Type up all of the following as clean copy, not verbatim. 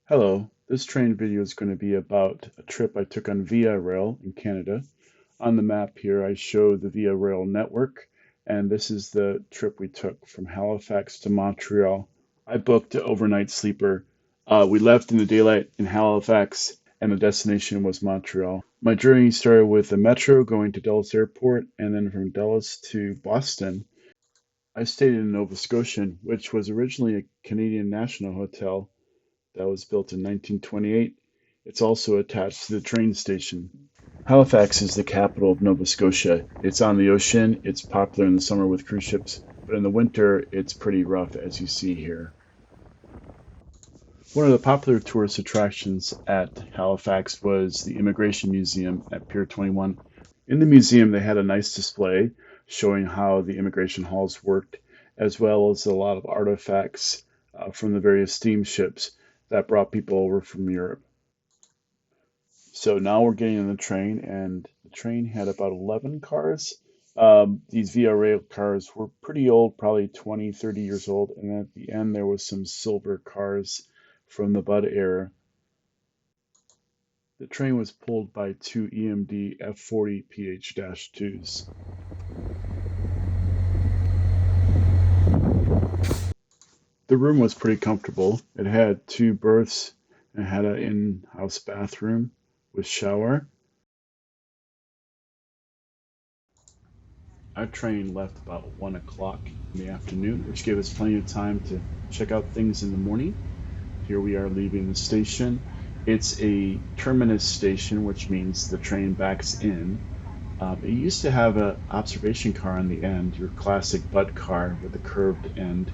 Hello, this train video is going to be about a trip I took on Via Rail in Canada. On the map here, I show the Via Rail network, and this is the trip we took from Halifax to Montreal. I booked an overnight sleeper. We left in the daylight in Halifax, and the destination was Montreal. My journey started with the metro going to Dulles Airport, and then from Dulles to Boston. I stayed in Nova Scotia, which was originally a Canadian National Hotel that was built in 1928. It's also attached to the train station. Halifax is the capital of Nova Scotia. It's on the ocean. It's popular in the summer with cruise ships, but in the winter, it's pretty rough, as you see here. One of the popular tourist attractions at Halifax was the Immigration Museum at Pier 21. In the museum, they had a nice display showing how the immigration halls worked, as well as a lot of artifacts from the various steamships that brought people over from Europe. So now we're getting on the train, and the train had about 11 cars. These Via Rail cars were pretty old, probably 20, 30 years old. And at the end, there was some silver cars from the Bud era. The train was pulled by two EMD F40 PH-2s. The room was pretty comfortable. It had two berths and had an in-house bathroom with shower. Our train left about 1 o'clock in the afternoon, which gave us plenty of time to check out things in the morning. Here we are leaving the station. It's a terminus station, which means the train backs in. It used to have an observation car on the end, your classic Bud car with a curved end,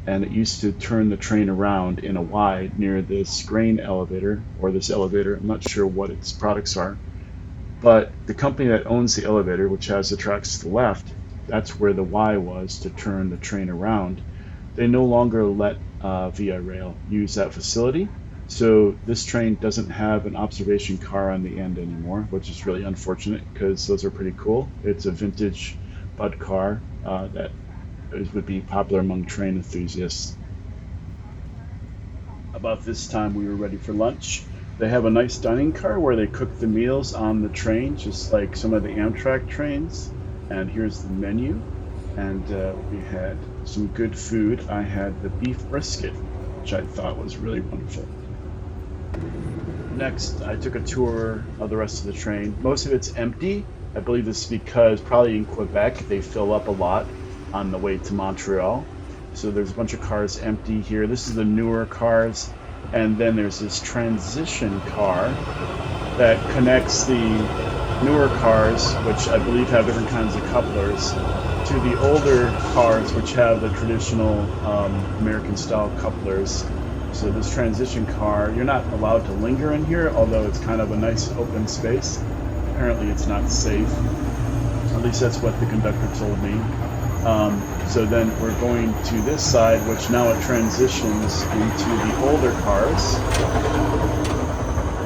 and it used to turn the train around in a Y near this grain elevator, or this elevator. I'm not sure what its products are. But the company that owns the elevator, which has the tracks to the left, that's where the Y was to turn the train around. They no longer let Via Rail use that facility. So this train doesn't have an observation car on the end anymore, which is really unfortunate because those are pretty cool. It's a vintage Bud car that would be popular among train enthusiasts. About this time, we were ready for lunch. They have a nice dining car where they cook the meals on the train, just like some of the Amtrak trains. And here's the menu. And we had some good food. I had the beef brisket, which I thought was really wonderful. Next, I took a tour of the rest of the train. Most of it's empty. I believe this is because probably in Quebec they fill up a lot on the way to Montreal. So there's a bunch of cars empty here. This is the newer cars. And then there's this transition car that connects the newer cars, which I believe have different kinds of couplers, to the older cars, which have the traditional American-style couplers. So this transition car, you're not allowed to linger in here, although it's kind of a nice open space. Apparently it's not safe. At least that's what the conductor told me. So then we're going to this side, which now it transitions into the older cars.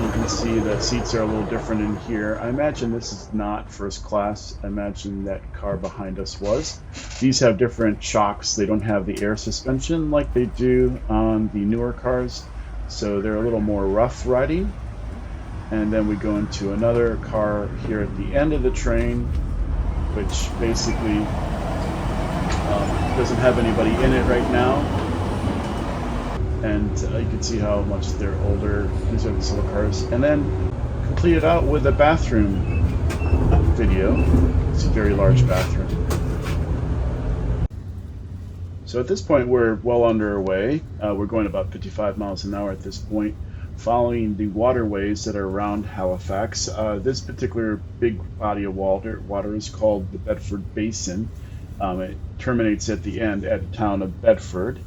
You can see the seats are a little different in here. I imagine this is not first class. I imagine that car behind us was. These have different shocks. They don't have the air suspension like they do on the newer cars. So they're a little more rough riding. And then we go into another car here at the end of the train, which basically doesn't have anybody in it right now. And you can see how much they're older. These are the silver cars. And then complete it out with a bathroom video. It's a very large bathroom. So at this point, we're well under our way. We're going about 55 miles an hour at this point, following the waterways that are around Halifax. This particular big body of water is called the Bedford Basin. It terminates at the end at the town of Bedford.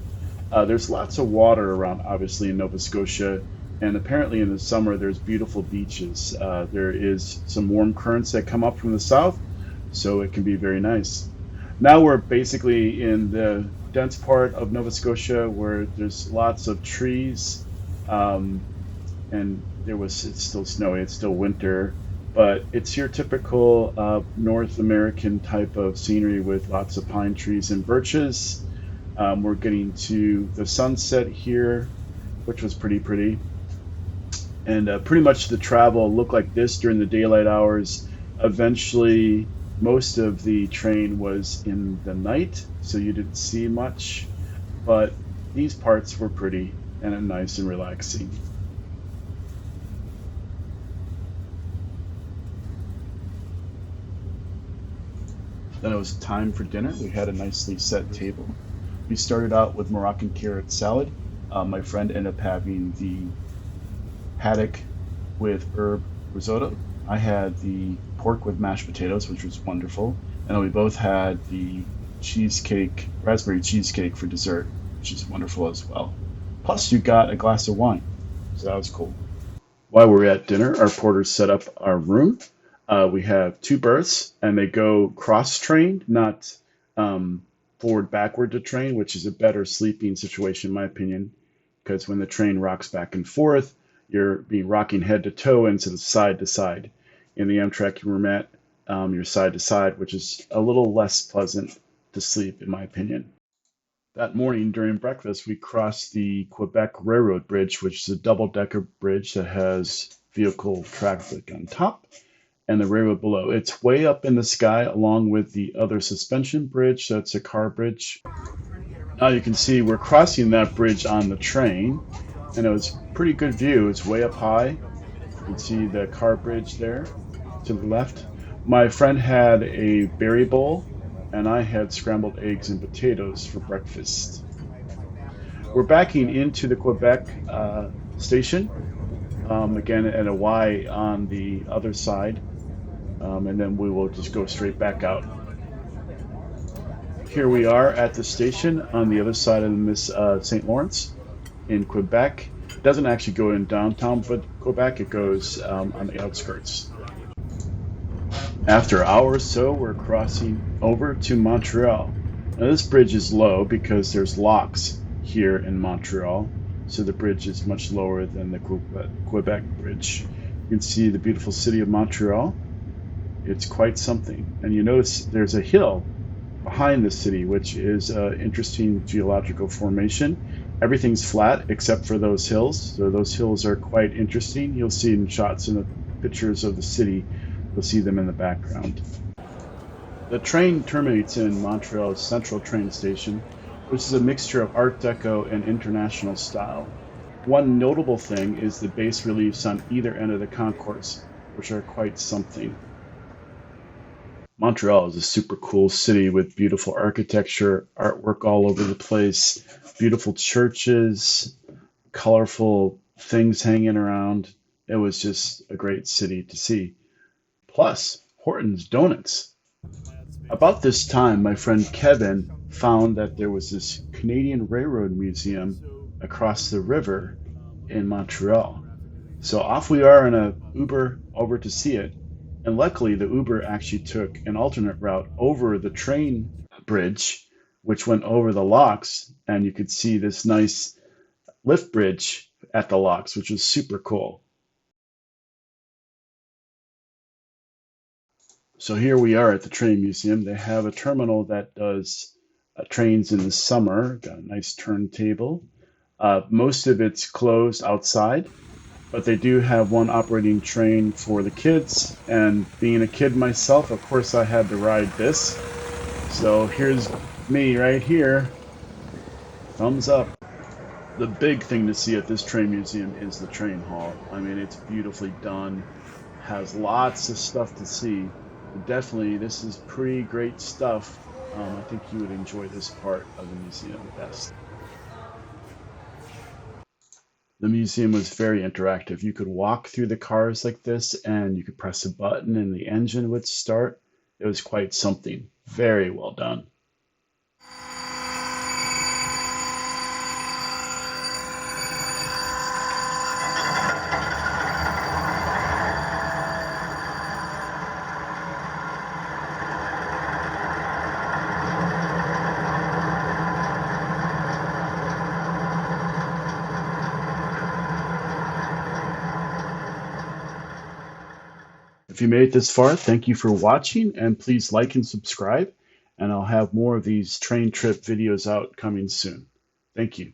There's lots of water around, obviously, in Nova Scotia, and apparently in the summer there's beautiful beaches. There is some warm currents that come up from the south, so it can be very nice. Now we're basically in the dense part of Nova Scotia where there's lots of trees, and it's still snowy, it's still winter. But it's your typical North American type of scenery with lots of pine trees and birches. We're getting to the sunset here, which was pretty. And pretty much the travel looked like this during the daylight hours. Eventually, most of the train was in the night, so you didn't see much, but these parts were pretty and nice and relaxing. Then it was time for dinner. We had a nicely set table. We started out with Moroccan carrot salad. My friend ended up having the haddock with herb risotto. I had the pork with mashed potatoes, which was wonderful. And we both had the cheesecake, raspberry cheesecake for dessert, which is wonderful as well. Plus, you got a glass of wine, so that was cool. While we were at dinner, our porter set up our room. We have two berths, and they go cross-trained, not forward-backward to train, which is a better sleeping situation, in my opinion, because when the train rocks back and forth, you're being rocking head to toe instead of side to side. In the Amtrak you were at, you're side to side, which is a little less pleasant to sleep, in my opinion. That morning during breakfast, we crossed the Quebec Railroad Bridge, which is a double-decker bridge that has vehicle traffic on top and the railroad below. It's way up in the sky along with the other suspension bridge, that's a car bridge. Now you can see we're crossing that bridge on the train, and it was pretty good view. It's way up high. You can see the car bridge there to the left. My friend had a berry bowl, and I had scrambled eggs and potatoes for breakfast. We're backing into the Quebec station, again at a Y on the other side, and then we will just go straight back out. Here we are at the station on the other side of Miss St. Lawrence in Quebec. It doesn't actually go in downtown but Quebec, it goes on the outskirts. After an hour or so, we're crossing over to Montreal. Now this bridge is low because there's locks here in Montreal, so the bridge is much lower than the Quebec bridge. You can see the beautiful city of Montreal. It's quite something. And you notice there's a hill behind the city, which is an interesting geological formation. Everything's flat except for those hills, so those hills are quite interesting. You'll see in shots in the pictures of the city, you'll see them in the background. The train terminates in Montreal's central train station, which is a mixture of Art Deco and international style. One notable thing is the bas reliefs on either end of the concourse, which are quite something. Montreal is a super cool city with beautiful architecture, artwork all over the place, beautiful churches, colorful things hanging around. It was just a great city to see. Plus, Horton's Donuts. About this time, my friend Kevin found that there was this Canadian Railroad Museum across the river in Montreal. So off we are in a Uber over to see it. And luckily, the Uber actually took an alternate route over the train bridge, which went over the locks, and you could see this nice lift bridge at the locks, which was super cool. So here we are at the train museum. They have a terminal that does trains in the summer, got a nice turntable. Most of it's closed outside, but they do have one operating train for the kids. And being a kid myself, of course, I had to ride this. So here's me right here. Thumbs up. The big thing to see at this train museum is the train hall. I mean, it's beautifully done, has lots of stuff to see. Definitely, this is pretty great stuff. I think you would enjoy this part of the museum the best. The museum was very interactive. You could walk through the cars like this, and you could press a button and the engine would start. It was quite something. Very well done. If you made it this far, thank you for watching, and please like and subscribe, and I'll have more of these train trip videos out coming soon. Thank you.